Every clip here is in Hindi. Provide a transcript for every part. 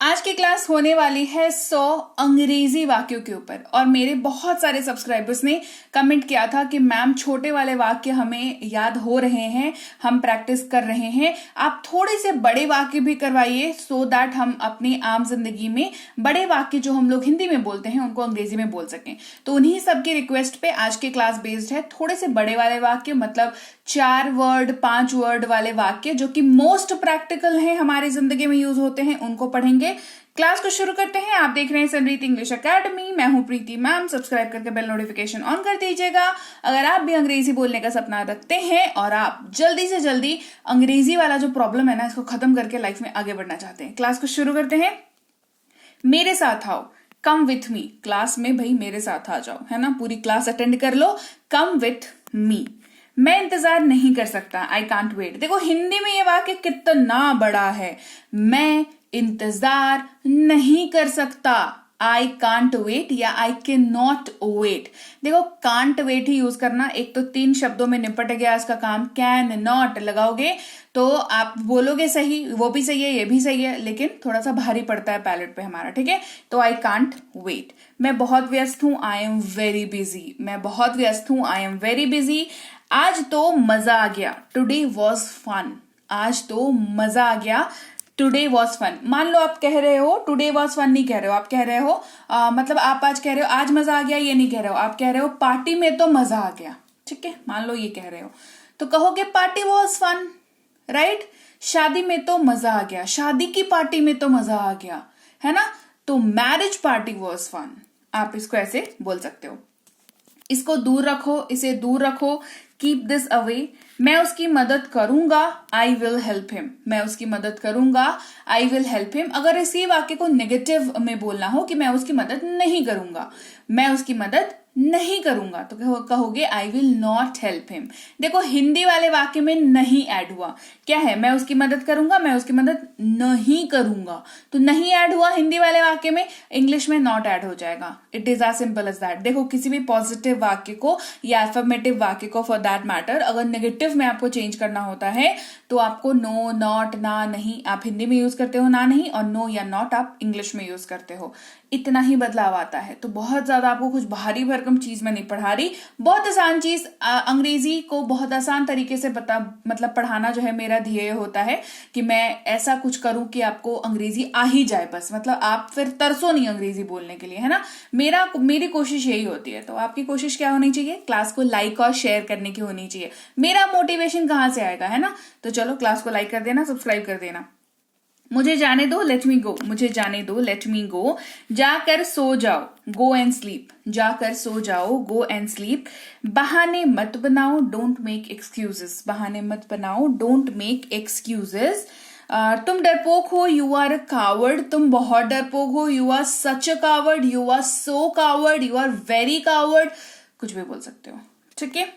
आज की क्लास होने वाली है 100 अंग्रेजी वाक्यों के ऊपर। और मेरे बहुत सारे सब्सक्राइबर्स ने कमेंट किया था कि मैम छोटे वाले वाक्य हमें याद हो रहे हैं, हम प्रैक्टिस कर रहे हैं, आप थोड़े से बड़े वाक्य भी करवाइए सो दैट हम अपनी आम जिंदगी में बड़े वाक्य जो हम लोग हिंदी में बोलते हैं उनको अंग्रेजी में बोल सकें। तो उन्हीं सबकी रिक्वेस्ट पे आज की क्लास बेस्ड है। थोड़े से बड़े वाले वाक्य मतलब 4 वर्ड 5 वर्ड वाले वाक्य जो कि मोस्ट प्रैक्टिकल हैं, हमारी जिंदगी में यूज होते हैं, उनको पढ़ेंगे। क्लास को शुरू करते हैं। आप देख रहे हैं समरीत इंग्लिश एकेडमी, मैं हूं प्रीति मैम। सब्सक्राइब करके बेल नोटिफिकेशन ऑन कर दीजिएगा अगर आप भी अंग्रेजी बोलने का सपना रखते हैं और आप जल्दी से जल्दी अंग्रेजी वाला जो प्रॉब्लम है ना इसको खत्म करके लाइफ में आगे बढ़ना चाहते हैं। क्लास को शुरू करते हैं। मेरे साथ आओ, कम विथ मी। क्लास में भाई मेरे साथ आ जाओ, है ना, पूरी क्लास अटेंड कर लो। Come with me. मैं इंतजार नहीं कर सकता, आई कांट वेट। देखो हिंदी में ये वाक्य कितना बड़ा है। मैं इंतजार नहीं कर सकता, आई कांट वेट या आई कैन नॉट वेट। देखो कांट वेट ही यूज करना, एक तो 3 शब्दों में निपट गया इसका काम। कैन नॉट लगाओगे तो आप बोलोगे सही, वो भी सही है, ये भी सही है, लेकिन थोड़ा सा भारी पड़ता है पैलेट पे हमारा, ठीक है। तो आई कांट वेट। मैं बहुत व्यस्त हूं, आई एम वेरी बिजी। मैं बहुत व्यस्त हूं, आई एम वेरी बिजी। आज तो मजा आ गया, टुडे वॉज फन। आज तो मजा आ गया, टुडे वॉज फन। मान लो आप कह रहे हो टुडे वॉज फन, नहीं कह रहे हो, आप कह रहे हो मतलब आप आज कह रहे हो आज मजा आ गया, ये नहीं कह रहे हो, आप कह रहे हो पार्टी में तो मजा आ गया, ठीक है। मान लो ये कह रहे हो तो कहोगे पार्टी वॉज फन, राइट। शादी में तो मजा आ गया, शादी की पार्टी में तो मजा आ गया, है ना। तो मैरिज पार्टी वॉज फन, आप इसको ऐसे बोल सकते हो। इसको दूर रखो, इसे दूर रखो, कीप दिस अवे। मैं उसकी मदद करूंगा, आई विल हेल्प हिम। मैं उसकी मदद करूंगा, आई विल हेल्प हिम। अगर इसी वाक्य को नेगेटिव में बोलना हो कि मैं उसकी मदद नहीं करूंगा, मैं उसकी मदद नहीं करूंगा, तो कहोगे I will not help him. देखो हिंदी वाले वाक्य में नहीं ऐड हुआ, क्या है, मैं उसकी मदद करूंगा, मैं उसकी मदद नहीं करूंगा, तो नहीं ऐड हुआ हिंदी वाले वाक्य में। इंग्लिश में नॉट ऐड हो जाएगा। It is as simple as that. देखो किसी भी पॉजिटिव वाक्य को या अफर्मेटिव वाक्य को फॉर दैट मैटर अगर नेगेटिव में आपको चेंज करना होता है तो आपको नो, नॉट, ना, नहीं आप हिंदी में यूज करते हो ना नहीं, और नो या नॉट आप इंग्लिश में यूज करते हो। इतना ही बदलाव आता है। तो बहुत ज्यादा आपको कुछ भारी भरकम चीज में नहीं पढ़ा रही, बहुत आसान चीज। अंग्रेजी को बहुत आसान तरीके से मतलब पढ़ाना जो है मेरा ध्येय होता है कि मैं ऐसा कुछ करूं कि आपको अंग्रेजी आ ही जाए बस, मतलब आप फिर तरसो नहीं अंग्रेजी बोलने के लिए, है ना। मेरी कोशिश यही होती है। तो आपकी कोशिश क्या होनी चाहिए, क्लास को लाइक और शेयर करने की होनी चाहिए। मेरा मोटिवेशन कहां से आएगा, है ना। तो चलो क्लास को लाइक कर देना, सब्सक्राइब कर देना। मुझे जाने दो, लेट मी गो। मुझे जाने दो, लेट मी गो। जाकर सो जाओ, गो एंड स्लीप। जाकर सो जाओ, गो एंड स्लीप। बहाने मत बनाओ, डोंट मेक एक्सक्यूजेस। बहाने मत बनाओ, डोंट मेक एक्सक्यूजेस। तुम डरपोक हो, यू आर अ कावर्ड। तुम बहुत डरपोक हो, you are such a coward, you are so coward, you are very coward. कुछ भी बोल सकते हो, ठीक है।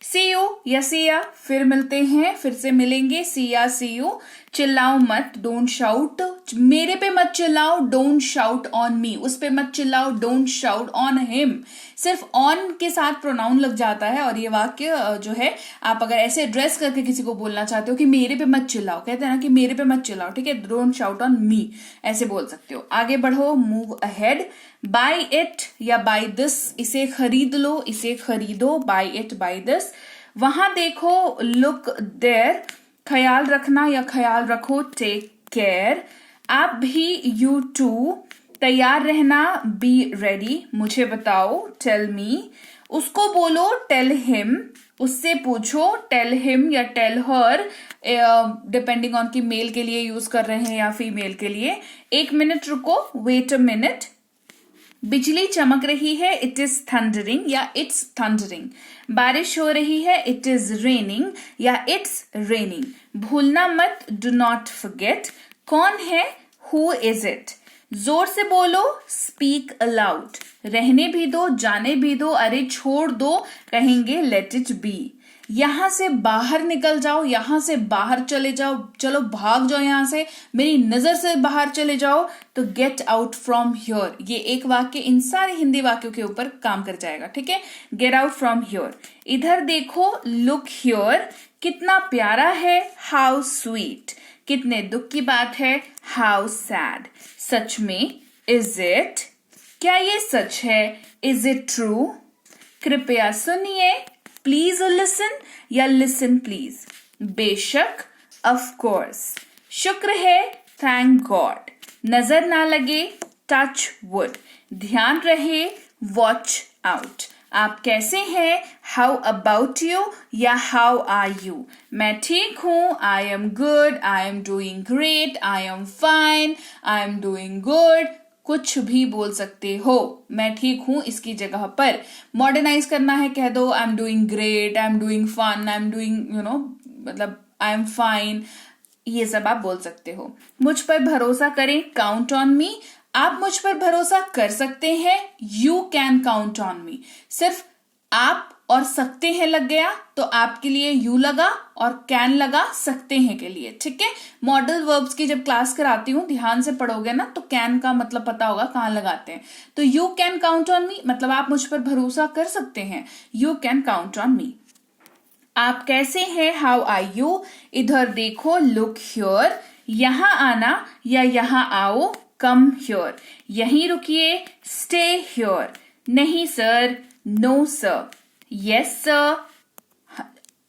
सी यू या सी या, फिर मिलते हैं, फिर से मिलेंगे। सी या सी यू। चिल्लाओ मत, डोंट शाउट। मेरे पे मत चिल्लाओ, डोंट शाउट ऑन मी। उस पे मत चिल्लाओ, डोंट शाउट ऑन हिम। सिर्फ ऑन के साथ प्रोनाउन लग जाता है और ये वाक्य जो है आप अगर ऐसे एड्रेस करके किसी को बोलना चाहते हो कि मेरे पे मत चिल्लाओ, कहते हैं ना कि मेरे पे मत चिल्लाओ, ठीक है, डोंट शाउट ऑन मी, ऐसे बोल सकते हो। आगे बढ़ो, मूव अहेड। बाय इट या बाय दिस, इसे खरीद लो, इसे खरीदो। Buy it, buy this. वहां देखो, लुक देयर। ख्याल रखना या ख्याल रखो, टेक केयर। आप भी, यू टू। तैयार रहना, बी रेडी। मुझे बताओ, टेल मी। उसको बोलो, टेल हिम। उससे पूछो, टेल हिम या टेल हर, डिपेंडिंग ऑन कि मेल के लिए यूज कर रहे हैं या फीमेल के लिए। 1 मिनट रुको, वेट अ मिनट। बिजली चमक रही है, इट इज थंडरिंग या इट्स थंडरिंग। बारिश हो रही है, इट इज रेनिंग या इट्स रेनिंग। भूलना मत, डू नॉट फॉरगेट। कौन है, हु इज इट। जोर से बोलो, स्पीक अलाउड। रहने भी दो, जाने भी दो, अरे छोड़ दो, कहेंगे लेट इट बी। यहां से बाहर निकल जाओ, यहां से बाहर चले जाओ, चलो भाग जाओ यहां से, मेरी नजर से बाहर चले जाओ, तो गेट आउट फ्रॉम हियर। ये एक वाक्य इन सारे हिंदी वाक्यों के ऊपर काम कर जाएगा, ठीक है। Get out from here. इधर देखो, लुक हियर। कितना प्यारा है, हाउ स्वीट। कितने दुख की बात है, हाउ सैड। सच में, इज इट, क्या ये सच है, इज इट ट्रू। कृपया सुनिए, प्लीज लिसन या लिसन प्लीज। बेशक, ऑफ कोर्स। शुक्र है, थैंक गॉड। नजर ना लगे, टच वुड। ध्यान रहे, वॉच आउट। आप कैसे हैं, हाउ अबाउट यू या हाउ आर यू। मैं ठीक हूं, I am good, I am doing great, I am fine, I am doing good. कुछ भी बोल सकते हो, मैं ठीक हूं इसकी जगह पर मॉडर्नाइज करना है, कह दो I am doing great, I am doing fun, I am doing मतलब आई एम फाइन। ये सब आप बोल सकते हो। मुझ पर भरोसा करें, काउंट ऑन मी। आप मुझ पर भरोसा कर सकते हैं, you can count on me. सिर्फ आप और सकते हैं लग गया तो आपके लिए यू लगा और कैन लगा सकते हैं के लिए, ठीक है। मॉडल वर्ब्स की जब क्लास कराती हूं ध्यान से पढ़ोगे ना तो कैन का मतलब पता होगा कहां लगाते हैं। तो you can count on me मतलब आप मुझ पर भरोसा कर सकते हैं, you can count on me. आप कैसे हैं, हाउ आर यू। इधर देखो, लुक हियर। यहां आना या यहां आओ, कम हियर। यहीं रुकिए, स्टे हियर। नहीं sir, no sir. Yes sir,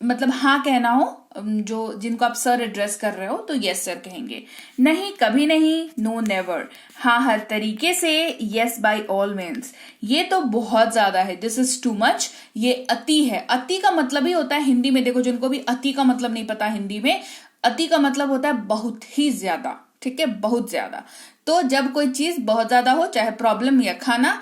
मतलब हाँ कहना हो, जो जिनको आप सर एड्रेस कर रहे हो तो यस सर कहेंगे। नहीं, कभी नहीं, नो नेवर। हाँ हर तरीके से, यस बाय ऑल मीन्स। ये तो बहुत ज्यादा है, दिस इज टू मच, ये अति है। अति का मतलब ही होता है हिंदी में, देखो जिनको भी अति का मतलब नहीं पता हिंदी में, अति का मतलब होता है बहुत ही ज्यादा, ठीक है, बहुत ज्यादा। तो जब कोई चीज बहुत ज्यादा हो, चाहे प्रॉब्लम या खाना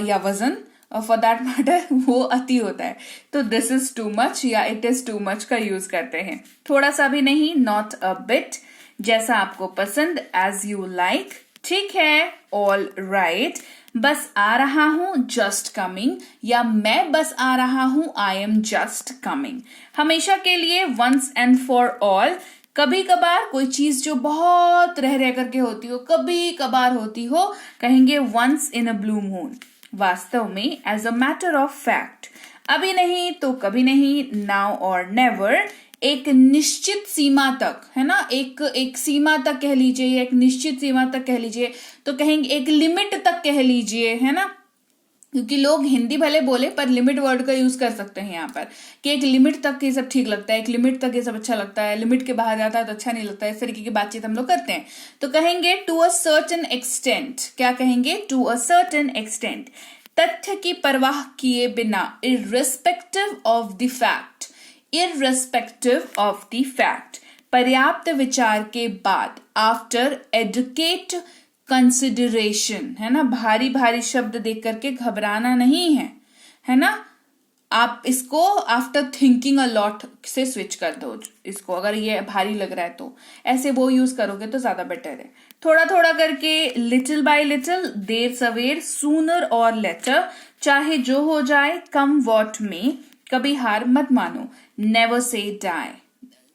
या वजन, फॉर दैट मैटर, वो अति होता है। तो दिस इज टू मच या इट इज टू मच का यूज करते हैं। थोड़ा सा भी नहीं, नॉट अ बिट। जैसा आपको पसंद, एज यू लाइक। ठीक है, ऑल राइट। बस आ रहा हूं, जस्ट कमिंग, या मैं बस आ रहा हूं, आई एम जस्ट कमिंग। हमेशा के लिए, वंस एंड फॉर ऑल। कभी कभार कोई चीज जो बहुत रह करके होती हो, कभी कभार होती हो, कहेंगे once in a blue moon. वास्तव में, as a matter of fact. अभी नहीं तो कभी नहीं, नाउ और नेवर। एक निश्चित सीमा तक, है ना, एक सीमा तक कह लीजिए या एक निश्चित सीमा तक कह लीजिए, तो कहेंगे एक लिमिट तक कह लीजिए, है ना। क्योंकि लोग हिंदी भले बोले पर लिमिट वर्ड का यूज कर सकते हैं यहाँ पर, कि एक लिमिट तक ये सब ठीक लगता है, एक लिमिट तक ये सब अच्छा लगता है, लिमिट के बाहर जाता है तो अच्छा नहीं लगता है। इस तरीके की बातचीत हम लोग करते हैं। तो कहेंगे टू अ सर्टेन एक्सटेंट। क्या कहेंगे, टू अ सर्टेन एक्सटेंट। तथ्य की परवाह किए बिना, irrespective of the fact. Irrespective of the fact. पर्याप्त विचार के बाद, आफ्टर एडुकेट कंसिडरेशन, है ना। भारी भारी शब्द देख करके घबराना नहीं है, है ना। आप इसको आफ्टर थिंकिंग अ लॉट से स्विच कर दो इसको, अगर ये भारी लग रहा है तो ऐसे वो यूज करोगे तो ज्यादा बेटर है। थोड़ा थोड़ा करके, लिटिल बाय लिटिल, देर सवेर, सूनर और लेटर। चाहे जो हो जाए, कम वॉट में। कभी हार मत मानो, never say die.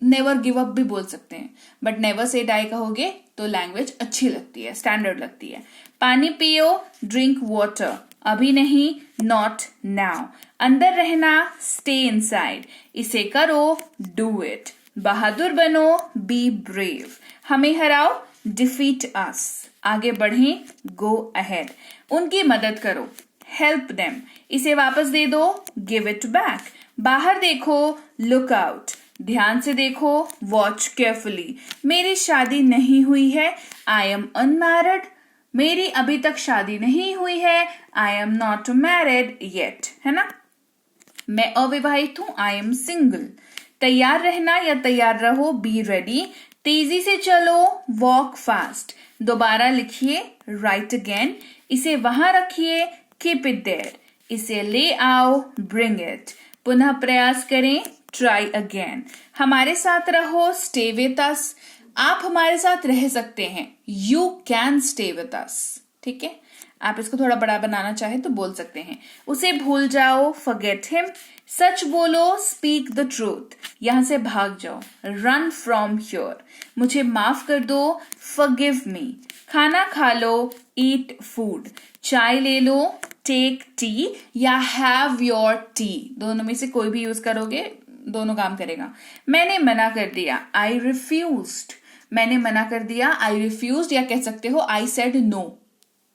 Never give up भी बोल सकते हैं, बट नेवर से डाई कहोगे तो लैंग्वेज अच्छी लगती है, स्टैंडर्ड लगती है। पानी पियो, ड्रिंक वाटर। अभी नहीं, नॉट नाउ। अंदर रहना, स्टे इनसाइड। इसे करो, डू इट। बहादुर बनो, बी ब्रेव। हमें हराओ, डिफीट अस। आगे बढ़ें, गो अहेड। उनकी मदद करो, हेल्प देम। इसे वापस दे दो, गिव इट बैक। बाहर देखो, लुक आउट। ध्यान से देखो, वॉच केयरफुली। मेरी शादी नहीं हुई है, आई एम अनमैरिड। मेरी अभी तक शादी नहीं हुई है, I am not married yet, है ना। मैं अविवाहित हूं, आई एम सिंगल। तैयार रहना या तैयार रहो, बी रेडी। तेजी से चलो, वॉक फास्ट। दोबारा लिखिए, राइट अगेन। इसे वहां रखिए, कीप इट देयर। इसे ले आओ, ब्रिंग इट। पुनः प्रयास करें, ट्राई अगेन। हमारे साथ रहो, स्टे विथ अस। आप हमारे साथ रह सकते हैं, you can stay with us, ठीक है। आप इसको थोड़ा बड़ा बनाना चाहे तो बोल सकते हैं। उसे भूल जाओ, फॉरगेट हिम। सच बोलो, स्पीक द ट्रूथ। यहां से भाग जाओ, रन फ्रॉम हियर। मुझे माफ कर दो, फॉरगिव मी। खाना खा लो, ईट फूड। चाय ले लो, टेक टी या हैव योर टी। दोनों में से कोई भी यूज करोगे, दोनों काम करेगा। मैंने मना कर दिया, आई रिफ्यूज्ड। मैंने मना कर दिया, आई रिफ्यूज, या कह सकते हो आई सेड नो।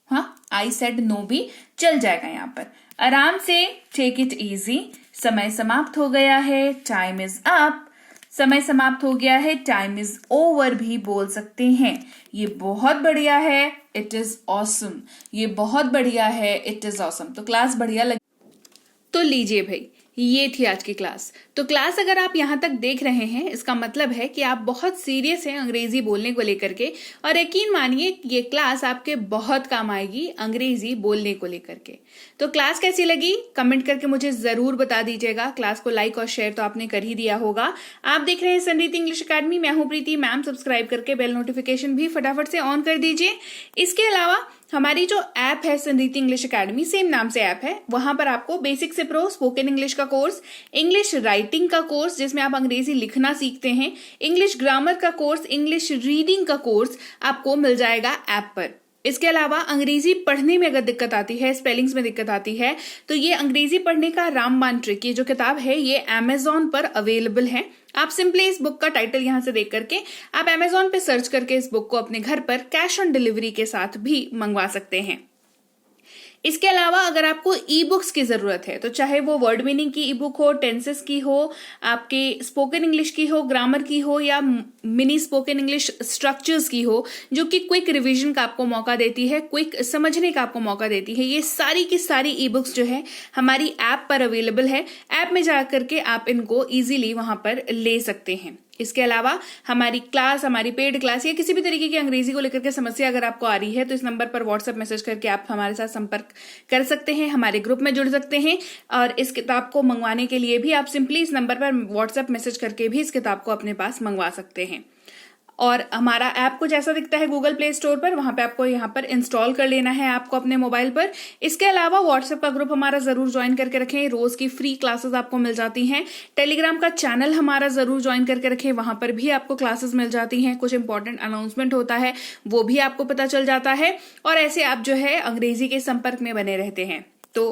हाँ, आई सेड नो भी चल जाएगा यहाँ पर। आराम से, टेक इट इजी। समय समाप्त हो गया है, टाइम इज अप। समय समाप्त हो गया है, टाइम इज ओवर भी बोल सकते हैं। ये बहुत बढ़िया है, इट इज ऑसम। ये बहुत बढ़िया है, इट इज ऑसम। तो क्लास बढ़िया लगी तो लीजिए भाई, ये थी आज की क्लास। तो क्लास अगर आप यहाँ तक देख रहे हैं, इसका मतलब है कि आप बहुत सीरियस हैं अंग्रेजी बोलने को लेकर के, और यकीन मानिए ये क्लास आपके बहुत काम आएगी अंग्रेजी बोलने को लेकर के। तो क्लास कैसी लगी कमेंट करके मुझे जरूर बता दीजिएगा। क्लास को लाइक और शेयर तो आपने कर ही दिया होगा। आप देख रहे हैं संरीति इंग्लिश अकेडमी, मैं हूं प्रीति मैम। सब्सक्राइब करके बेल नोटिफिकेशन भी फटाफट से ऑन कर दीजिए। इसके अलावा हमारी जो ऐप है संरीति इंग्लिश अकेडमी, सेम नाम से ऐप है, वहां पर आपको बेसिक से प्रो स्पोकन इंग्लिश का कोर्स, इंग्लिश राइटिंग का कोर्स जिसमें आप अंग्रेजी लिखना सीखते हैं, इंग्लिश ग्रामर का कोर्स, इंग्लिश रीडिंग का कोर्स आपको मिल जाएगा ऐप पर। इसके अलावा अंग्रेजी पढ़ने में अगर दिक्कत आती है, स्पेलिंग्स में दिक्कत आती है, तो ये अंग्रेजी पढ़ने का रामबाण ट्रिक, ये जो किताब है ये अमेजॉन पर अवेलेबल है। आप सिंपली इस बुक का टाइटल यहां से देख करके आप अमेजॉन पे सर्च करके इस बुक को अपने घर पर कैश ऑन डिलीवरी के साथ भी मंगवा सकते हैं। इसके अलावा अगर आपको ई बुक्स की जरूरत है, तो चाहे वो वर्ड मीनिंग की ई बुक हो, टेंसेस की हो, आपके स्पोकन इंग्लिश की हो, ग्रामर की हो, या मिनी स्पोकन इंग्लिश स्ट्रक्चर्स की हो, जो कि क्विक रिवीजन का आपको मौका देती है, क्विक समझने का आपको मौका देती है, ये सारी की सारी ई बुक्स जो है हमारी ऐप पर अवेलेबल है। ऐप में जाकर के आप इनको इजीली वहां पर ले सकते हैं। इसके अलावा हमारी क्लास, हमारी पेड क्लास या किसी भी तरीके की अंग्रेजी को लेकर के समस्या अगर आपको आ रही है, तो इस नंबर पर व्हाट्सएप मैसेज करके आप हमारे साथ संपर्क कर सकते हैं, हमारे ग्रुप में जुड़ सकते हैं। और इस किताब को मंगवाने के लिए भी आप सिंपली इस नंबर पर व्हाट्सएप मैसेज करके भी इस किताब को अपने पास मंगवा सकते हैं। और हमारा ऐप कुछ ऐसा दिखता है गूगल प्ले स्टोर पर, वहां पे आपको यहाँ पर इंस्टॉल कर लेना है ऐप को अपने मोबाइल पर। इसके अलावा व्हाट्सएप का ग्रुप हमारा जरूर ज्वाइन करके रखें, रोज की फ्री क्लासेस आपको मिल जाती हैं। टेलीग्राम का चैनल हमारा जरूर ज्वाइन करके रखें, वहां पर भी आपको क्लासेस मिल जाती हैं, कुछ इंपॉर्टेंट अनाउंसमेंट होता है वो भी आपको पता चल जाता है, और ऐसे आप जो है अंग्रेजी के संपर्क में बने रहते हैं। तो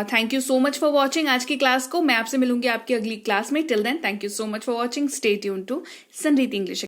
thank you so much for watching आज की क्लास को। मैं आपसे मिलूंगी आपकी अगली क्लास में। Till then thank you so much for watching. Stay tuned to Sanriti English.